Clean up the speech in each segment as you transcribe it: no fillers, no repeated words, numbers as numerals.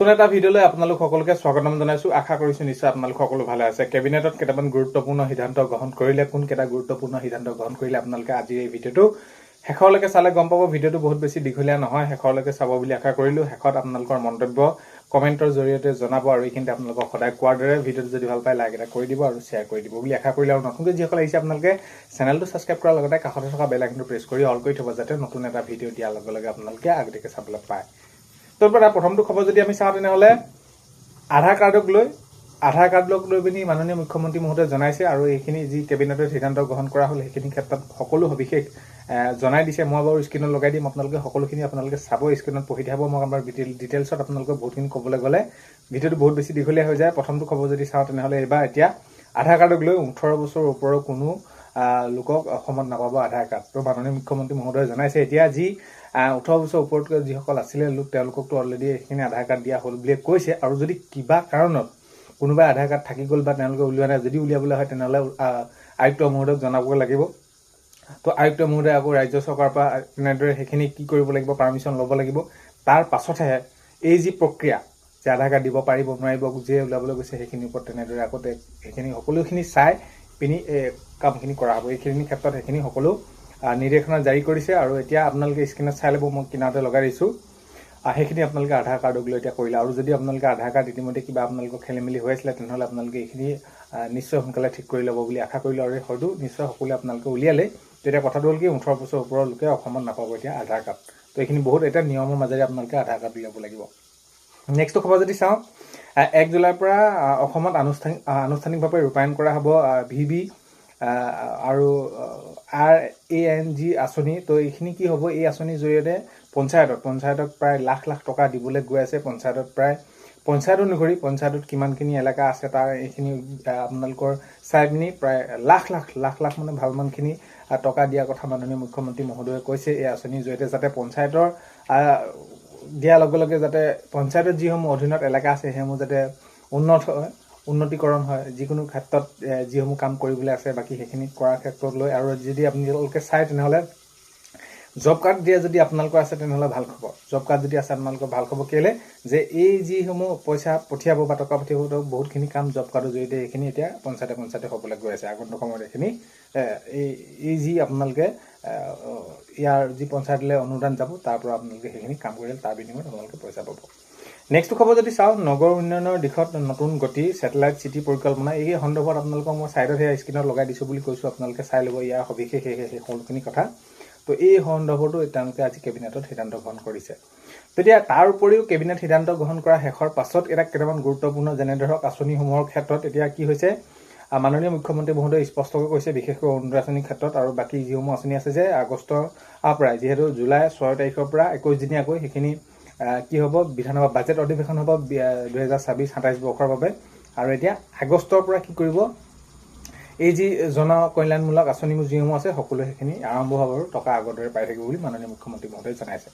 নতুন এটা ভিডিঅ'লৈ আপোনালোক সকলোকে স্বাগতম জনাইছোঁ। আশা কৰিছোঁ নিশ্চয় আপোনালোক সকলো ভালে আছে। কেবিনেটত কেইটামান গুৰুত্বপূৰ্ণ সিদ্ধান্ত গ্ৰহণ কৰিলে, কোনকেইটা গুৰুত্বপূৰ্ণ সিদ্ধান্ত গ্ৰহণ কৰিলে আপোনালোকে আজি এই ভিডিঅ'টো শেষলৈকে চালে গম পাব। ভিডিঅ'টো বহুত বেছি দীঘলীয়া নহয়, শেষলৈকে চাব বুলি আশা কৰিলোঁ। শেষত আপোনালোকৰ মন্তব্য কমেণ্টৰ জৰিয়তে জনাব আৰু এইখিনিতে আপোনালোকক সদায় কোৱাৰ দৰে ভিডিঅ'টো যদি ভাল পায় লাইক এটা কৰি দিব আৰু শ্বেয়াৰ কৰি দিব বুলি আশা কৰিলে। আৰু নতুনকৈ যিসকল আহিছে আপোনালোকে চেনেলটো ছাবস্ক্ৰাইব কৰাৰ লগতে কাষতে থকা বেল আইকনটো প্ৰেছ কৰি অল কৰি থ'ব, যাতে নতুন এটা ভিডিঅ' দিয়াৰ লগে লগে আপোনালোকে আগতীয়াকৈ চাবলৈ পায়। তাৰপৰা প্ৰথমটো খবৰ যদি আমি চাওঁ তেনেহ'লে আধাৰ কাৰ্ডক লৈ পিনি মাননীয় মুখ্যমন্ত্ৰী মহোদয়ে জনাইছে আৰু এইখিনি যি কেবিনেটৰ সিদ্ধান্ত গ্ৰহণ কৰা হ'ল সেইখিনি ক্ষেত্ৰত সকলো সবিশেষ জনাই দিছে। মই বাৰু স্ক্ৰীণত লগাই দিম, সকলোখিনি আপোনালোকে চাব, স্ক্ৰীণত পঢ়ি থাকিব। মই আমাৰ ডিটেইলছত আপোনালোকে বহুতখিনি ক'বলৈ গ'লে ভিডিঅ'টো বহুত বেছি দীঘলীয়া হৈ যায়। প্ৰথমটো খবৰ যদি চাওঁ তেনেহ'লে এতিয়া আধাৰ কাৰ্ডক লৈ 18 বছৰৰ ওপৰৰ কোনো লোকক অসমত নাপাব আধাৰ কাৰ্ড। তো মাননীয় মুখ্যমন্ত্ৰী মহোদয়ে জনাইছে এতিয়া যি 18 বছৰ ওপৰতকৈ যিসকল আছিলে লোক তেওঁলোককতো অলৰেডি এইখিনি আধাৰ কাৰ্ড দিয়া হ'ল বুলিয়ে কৈছে। আৰু যদি কিবা কাৰণত কোনোবাই আধাৰ কাৰ্ড থাকি গ'ল বা তেওঁলোকে উলিওৱা নাই, যদি উলিয়াবলৈ হয় তেনেহ'লে আয়ুক্ত মহোদয়ক জনাব লাগিব। তো আয়ুক্ত মহোদয়ে আকৌ ৰাজ্য চৰকাৰৰ পৰা তেনেদৰে সেইখিনি কি কৰিব লাগিব, পাৰ্মিশ্যন ল'ব লাগিব। তাৰ পাছতহে এই যি প্ৰক্ৰিয়া যে আধাৰ কাৰ্ড দিব পাৰিব নোৱাৰিব, যিয়ে উলিয়াবলৈ গৈছে সেইখিনিৰ ওপৰত তেনেদৰে আকৌ সেইখিনি সকলোখিনি চাই পিনি কামখিনি কৰা হ'ব। এইখিনি ক্ষেত্ৰত সেইখিনি সকলো নিৰ্দেশনা জাৰি কৰিছে। আৰু এতিয়া আপোনালোকে স্ক্ৰীণত চাই ল'ব, মই কিনাৰতে লগাই দিছোঁ। সেইখিনি আপোনালোকে আধাৰ কাৰ্ডক লৈ এতিয়া কৰিলে। আৰু যদি আপোনালোকে আধাৰ কাৰ্ড ইতিমধ্যে কিবা আপোনালোকৰ খেলি মেলি হৈ আছিলে তেনেহ'লে আপোনালোকে এইখিনি নিশ্চয় সোনকালে ঠিক কৰি ল'ব বুলি আশা কৰিলোঁ। আৰু হয়তো নিশ্চয় সকলোৱে আপোনালোকে উলিয়ালে। তেতিয়া কথাটো হ'ল কি, 18 বছৰ ওপৰৰ লোকে অসমত নাপাব এতিয়া আধাৰ কাৰ্ড। তো এইখিনি বহুত এটা নিয়মৰ মাজেৰে আপোনালোকে আধাৰ কাৰ্ড উলিয়াব লাগিব। নেক্সটটো খবৰ যদি চাওঁ, 1 জুলাইৰ পৰা অসমত আনুষ্ঠানিকভাৱে ৰূপায়ণ কৰা হ'ব VB আৰু RANG আঁচনি। তো এইখিনি কি হ'ব, এই আঁচনিৰ জৰিয়তে পঞ্চায়তক প্ৰায় লাখ লাখ টকা দিবলৈ গৈ আছে। পঞ্চায়ত অনুসৰি পঞ্চায়তত কিমানখিনি এলেকা আছে তাৰ এইখিনি আপোনালোকৰ চাই পিনি প্ৰায় লাখ লাখ মানে ভালমানখিনি টকা দিয়াৰ কথা মাননীয় মুখ্যমন্ত্ৰী মহোদয়ে কৈছে এই আঁচনিৰ জৰিয়তে, যাতে পঞ্চায়তৰ দিয়াৰ লগে লগে যাতে পঞ্চায়তৰ যিসমূহ অধীনত এলেকা আছে সেইসমূহ যাতে উন্নতিকৰণ হয়, যিকোনো ক্ষেত্ৰত যিসমূহ কাম কৰিবলৈ আছে বাকী সেইখিনি কৰাৰ ক্ষেত্ৰত লৈ। আৰু যদি আপোনালোকে চাই তেনেহ'লে জব কাৰ্ড দিয়া যদি আপোনালোকৰ আছে তেনেহ'লে ভাল খবৰ। জব কাৰ্ড যদি আছে আপোনালোকৰ ভাল খবৰ কেলৈ যে এই যিসমূহ পইচা পঠিয়াব বা টকা পঠিয়াব বহুতখিনি কাম জব কাৰ্ডৰ জৰিয়তে এইখিনি এতিয়া পঞ্চায়তে হ'বলৈ গৈ আছে। আগন্তুক সময়ত এইখিনি এই যি আপোনালোকে ইয়াৰ যি পঞ্চায়তলৈ অনুদান যাব তাৰ পৰা আপোনালোকে সেইখিনি কাম কৰিলে তাৰ বিনিময়ত আপোনালোকে পইচা পাব। নেক্সট খবৰ যদি চাওঁ, নগৰ উন্নয়নৰ দিশত নতুন গতি, ছেটেলাইট চিটি পৰিকল্পনা। এই সন্দৰ্ভত আপোনালোকক মই ছাইডত স্ক্ৰীণত লগাই দিছোঁ বুলি কৈছোঁ, আপোনালোকে চাই ল'ব ইয়াৰ সবিশেষ সেই সকলোখিনি কথা। তো এই সন্দৰ্ভতো তেওঁলোকে আজি কেবিনেটত সিদ্ধান্ত গ্ৰহণ কৰিছে। তেতিয়া তাৰ উপৰিও কেবিনেট সিদ্ধান্ত গ্ৰহণ কৰা শেষৰ পাছত এটা কেইটামান গুৰুত্বপূৰ্ণ, যেনে ধৰক আঁচনিসমূহৰ ক্ষেত্ৰত এতিয়া কি হৈছে, মাননীয় মুখ্যমন্ত্ৰী মহোদয়ে স্পষ্টকৈ কৈছে, বিশেষকৈ অৰুণোদয় আঁচনিৰ ক্ষেত্ৰত আৰু বাকী যিসমূহ আঁচনি আছে যে আগষ্টৰ পৰাই, যিহেতু জুলাই 6 তাৰিখৰ পৰা 21 দিনীয়াকৈ সেইখিনি কি হ'ব, বিধানসভা বাজেট অধিৱেশন হ'ব 2026-27 বৰ্ষৰ বাবে। আৰু এতিয়া আগষ্টৰ পৰা কি কৰিব, এই যি জনকল্যাণমূলক আঁচনিবোৰ যিসমূহ আছে সকলোৱে সেইখিনি আৰম্ভ হ'ব আৰু টকা আগৰ দৰে পাই থাকিব বুলি মাননীয় মুখ্যমন্ত্ৰী মহোদয়ে জনাইছে।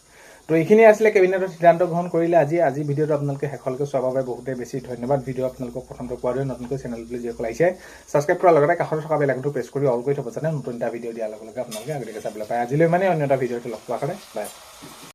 তো এইখিনি আছিলে কেবিনেটত সিদ্ধান্ত গ্ৰহণ কৰিলে আজি ভিডিঅ'টো আপোনালোকে শেষলৈকে চোৱাৰ বাবে বহুতেই বেছি ধন্যবাদ। ভিডিঅ' আপোনালোকক প্ৰথমতে কোৱাৰ দৰে নতুনকৈ চেনেলটোলৈ যিসকল আহিছে ছাবস্ক্ৰাইব কৰাৰ লগতে কাষত থকা বেল আইকনটো প্ৰেছ কৰি অল কৰি থ'ব, যাতে নতুন এটা ভিডিঅ' দিয়াৰ লগে লগে আপোনালোকে আগতীয়াকৈ চাবলৈ পায়। আজিলৈ মানে অন্য এটা ভিডিঅ'টো লগ পোৱাৰ কাৰণে বাই।